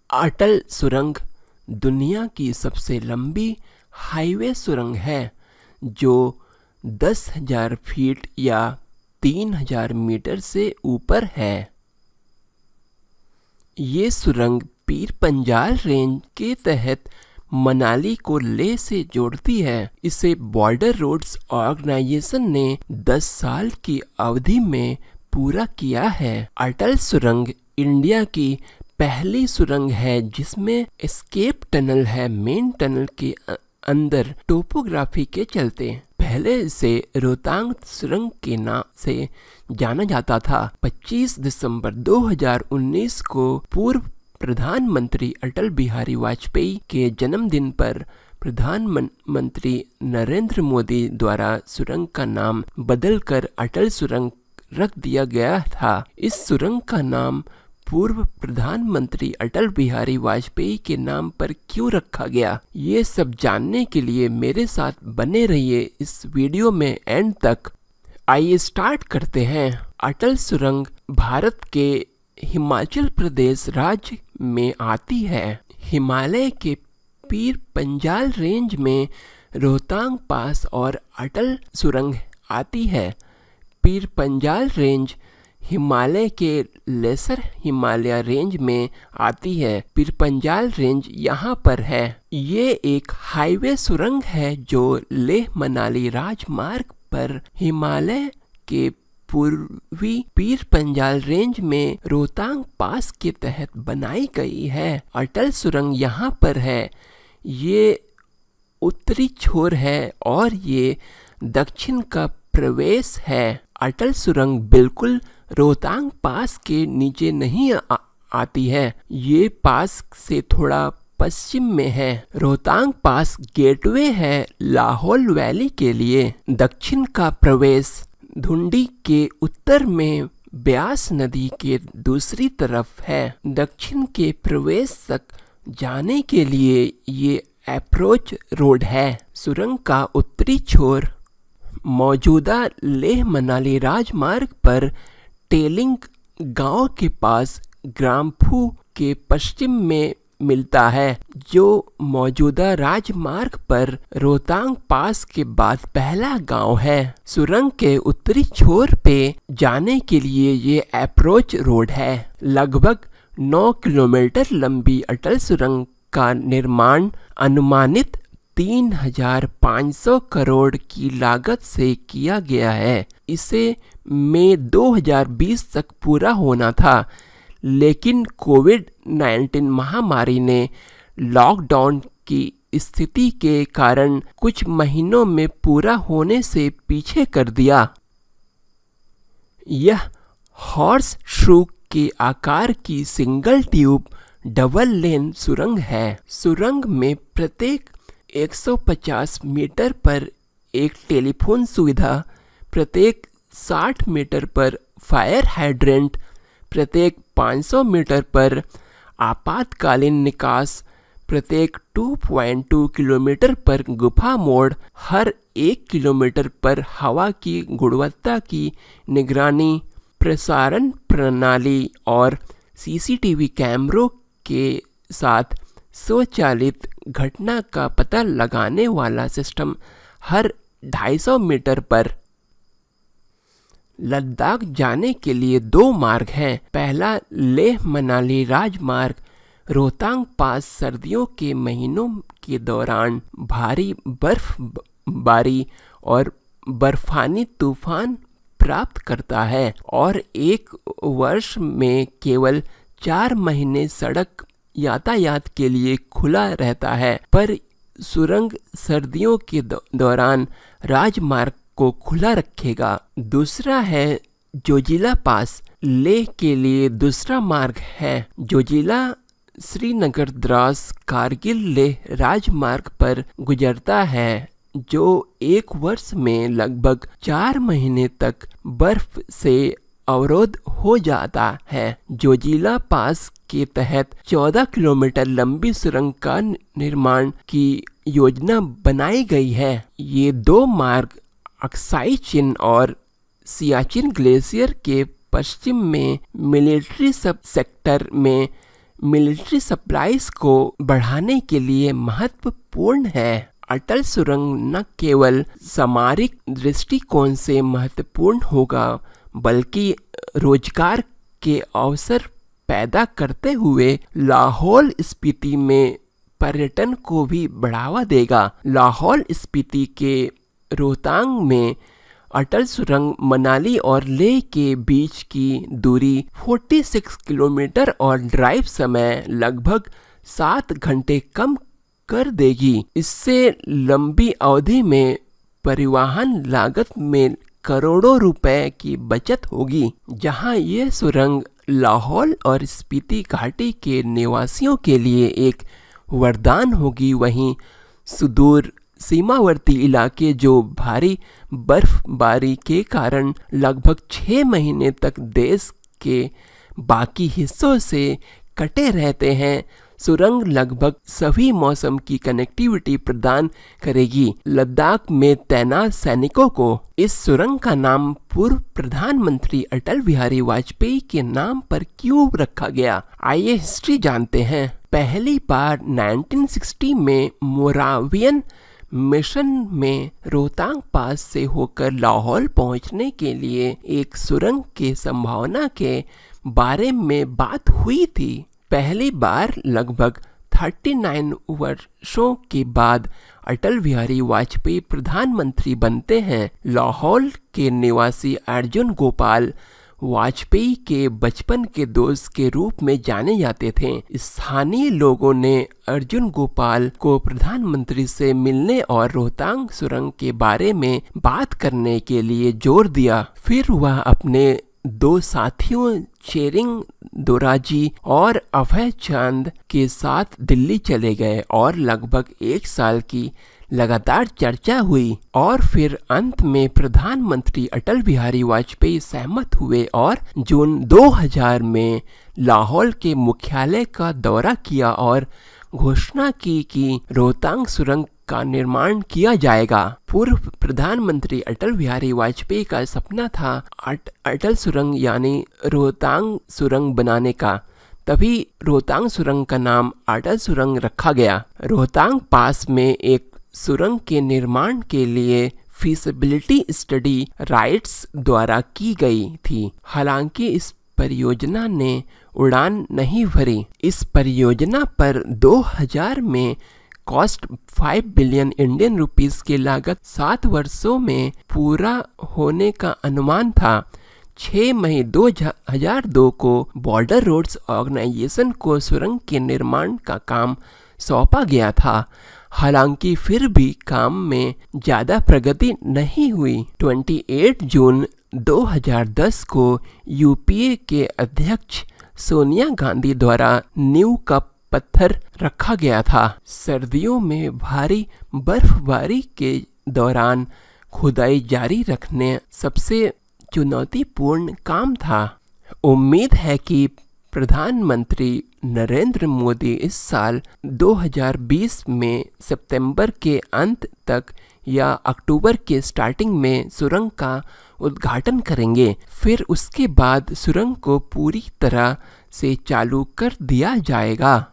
अटल सुरंग दुनिया की सबसे लंबी हाईवे सुरंग है जो 10,000 फीट या 3,000 मीटर से ऊपर है। ये सुरंग पीर पंजाल रेंज के तहत मनाली को लेह से जोड़ती है। इसे बॉर्डर रोड्स ऑर्गेनाइजेशन ने 10 साल की अवधि में पूरा किया है। अटल सुरंग इंडिया की पहली सुरंग है जिसमें एस्केप टनल है। मेन टनल के अंदर टोपोग्राफी के चलते पहले इसे रोहतांग सुरंग के नाम से जाना जाता था। 25 दिसंबर 2019 को पूर्व प्रधानमंत्री अटल बिहारी वाजपेयी के जन्मदिन पर प्रधानमंत्री नरेंद्र मोदी द्वारा सुरंग का नाम बदलकर अटल सुरंग रख दिया गया था। इस सुरंग का नाम पूर्व प्रधानमंत्री अटल बिहारी वाजपेयी के नाम पर क्यों रखा गया, ये सब जानने के लिए मेरे साथ बने रहिए इस वीडियो में एंड तक। आइए स्टार्ट करते हैं। अटल सुरंग भारत के हिमाचल प्रदेश राज्य में आती है। हिमालय के पीर पंजाल रेंज में रोहतांग पास और अटल सुरंग आती है। पीर पंजाल रेंज हिमालय के लेसर हिमालय रेंज में आती है। पीर पंजाल रेंज यहाँ पर है। ये एक हाईवे सुरंग है जो लेह मनाली राजमार्ग पर हिमालय के पूर्वी पीर पंजाल रेंज में रोहतांग पास के तहत बनाई गई है। अटल सुरंग यहाँ पर है। ये उत्तरी छोर है और ये दक्षिण का प्रवेश है। अटल सुरंग बिल्कुल रोहतांग पास के नीचे नहीं आती है। ये पास से थोड़ा पश्चिम में है। रोहतांग पास गेटवे है लाहौल वैली के लिए। दक्षिण का प्रवेश धुंडी के उत्तर में ब्यास नदी के दूसरी तरफ है। दक्षिण के प्रवेश तक जाने के लिए ये अप्रोच रोड है। सुरंग का उत्तरी छोर मौजूदा लेह मनाली राजमार्ग पर टेलिंग गांव के पास ग्राम्फू के पश्चिम में मिलता है, जो मौजूदा राजमार्ग पर रोहतांग पास के बाद पहला गांव है। सुरंग के उत्तरी छोर पे जाने के लिए ये अप्रोच रोड है। लगभग 9 किलोमीटर लंबी अटल सुरंग का निर्माण अनुमानित 3,500 करोड़ की लागत से किया गया है। इसे मई 2020 तक पूरा होना था, लेकिन कोविड-19 महामारी ने लॉकडाउन की स्थिति के कारण कुछ महीनों में पूरा होने से पीछे कर दिया। यह हॉर्स शू के आकार की सिंगल ट्यूब डबल लेन सुरंग है। सुरंग में प्रत्येक 150 मीटर पर एक टेलीफोन सुविधा, प्रत्येक 60 मीटर पर फायर हाइड्रेंट, प्रत्येक 500 मीटर पर आपातकालीन निकास, प्रत्येक 2.2 किलोमीटर पर गुफा मोड़, हर 1 किलोमीटर पर हवा की गुणवत्ता की निगरानी, प्रसारण प्रणाली और सीसीटीवी कैमरों के साथ स्वचालित घटना का पता लगाने वाला सिस्टम हर 250 मीटर पर। लद्दाख जाने के लिए 2 मार्ग हैं। पहला लेह मनाली राजमार्ग रोहतांग पास सर्दियों के महीनों के दौरान भारी बर्फबारी और बर्फानी तूफान प्राप्त करता है और एक वर्ष में केवल 4 महीने सड़क यातायात के लिए खुला रहता है, पर सुरंग सर्दियों के दौरान राजमार्ग को खुला रखेगा। दूसरा है जोजिला पास। लेह के लिए दूसरा मार्ग है। जोजिला श्रीनगर द्रास कारगिल लेह राजमार्ग पर गुजरता है, जो एक वर्ष में लगभग 4 महीने तक बर्फ से अवरोध हो जाता है। जोजिला पास के तहत 14 किलोमीटर लंबी सुरंग का निर्माण की योजना बनाई गई है। ये 2 मार्ग अक्साई चिन और सियाचिन ग्लेशियर के पश्चिम में मिलिट्री सब सेक्टर में मिलिट्री सप्लाईज को बढ़ाने के लिए महत्वपूर्ण है। अटल सुरंग न केवल सामरिक दृष्टिकोण से महत्वपूर्ण होगा बल्कि रोजगार के अवसर पैदा करते हुए लाहौल स्पीति में पर्यटन को भी बढ़ावा देगा। लाहौल स्पीति के रोहतांग में अटल सुरंग मनाली और लेह के बीच की दूरी 46 किलोमीटर और ड्राइव समय लगभग 7 घंटे कम कर देगी। इससे लंबी अवधि में परिवहन लागत में करोड़ों रुपए की बचत होगी। जहां ये सुरंग लाहौल और स्पीति घाटी के निवासियों के लिए एक वरदान होगी, वहीं सुदूर सीमावर्ती इलाके जो भारी बर्फबारी के कारण लगभग 6 महीने तक देश के बाकी हिस्सों से कटे रहते हैं, सुरंग लगभग सभी मौसम की कनेक्टिविटी प्रदान करेगी। लद्दाख में तैनात सैनिकों को इस सुरंग का नाम पूर्व प्रधानमंत्री अटल बिहारी वाजपेयी के नाम पर क्यों रखा गया, आइए हिस्ट्री जानते हैं। पहली बार 1960 में मोरावियन मिशन में रोहतांग पास से होकर लाहौल पहुंचने के लिए एक सुरंग के संभावना के बारे में बात हुई थी। पहली बार लगभग 39 वर्षों के बाद अटल बिहारी वाजपेयी प्रधानमंत्री बनते हैं। लाहौल के निवासी अर्जुन गोपाल वाजपेयी के बचपन के दोस्त के रूप में जाने जाते थे। स्थानीय लोगों ने अर्जुन गोपाल को प्रधानमंत्री से मिलने और रोहतांग सुरंग के बारे में बात करने के लिए जोर दिया। फिर वह अपने 2 साथियों चेरिंग दोराजी और अभय चंद के साथ दिल्ली चले गए और लगभग 1 साल की लगातार चर्चा हुई और फिर अंत में प्रधानमंत्री अटल बिहारी वाजपेयी सहमत हुए और जून 2000 में लाहौल के मुख्यालय का दौरा किया और घोषणा की कि रोहतांग सुरंग का निर्माण किया जाएगा। पूर्व प्रधानमंत्री अटल बिहारी वाजपेयी का सपना था अटल सुरंग यानी रोहतांग सुरंग बनाने का, तभी रोहतांग सुरंग का नाम अटल सुरंग रखा गया। रोहतांग पास में एक सुरंग के निर्माण के लिए फीसिबिलिटी स्टडी राइट्स द्वारा की गई थी। हालांकि इस परियोजना ने उड़ान नहीं भरी। इस परियोजना पर 2000 में कॉस्ट 5 बिलियन इंडियन रुपीस की लागत 7 वर्षों में पूरा होने का अनुमान था। 6 मई 2002 को बॉर्डर रोड्स ऑर्गेनाइजेशन को सुरंग के निर्माण का काम सौंपा गया था। हालांकि फिर भी काम में ज्यादा प्रगति नहीं हुई। 28 जून 2010 को यूपीए के अध्यक्ष सोनिया गांधी द्वारा नींव का पत्थर रखा गया था। सर्दियों में भारी बर्फबारी के दौरान खुदाई जारी रखने सबसे चुनौतीपूर्ण काम था। उम्मीद है कि प्रधानमंत्री नरेंद्र मोदी इस साल 2020 में सितंबर के अंत तक या अक्टूबर के स्टार्टिंग में सुरंग का उद्घाटन करेंगे। फिर उसके बाद सुरंग को पूरी तरह से चालू कर दिया जाएगा।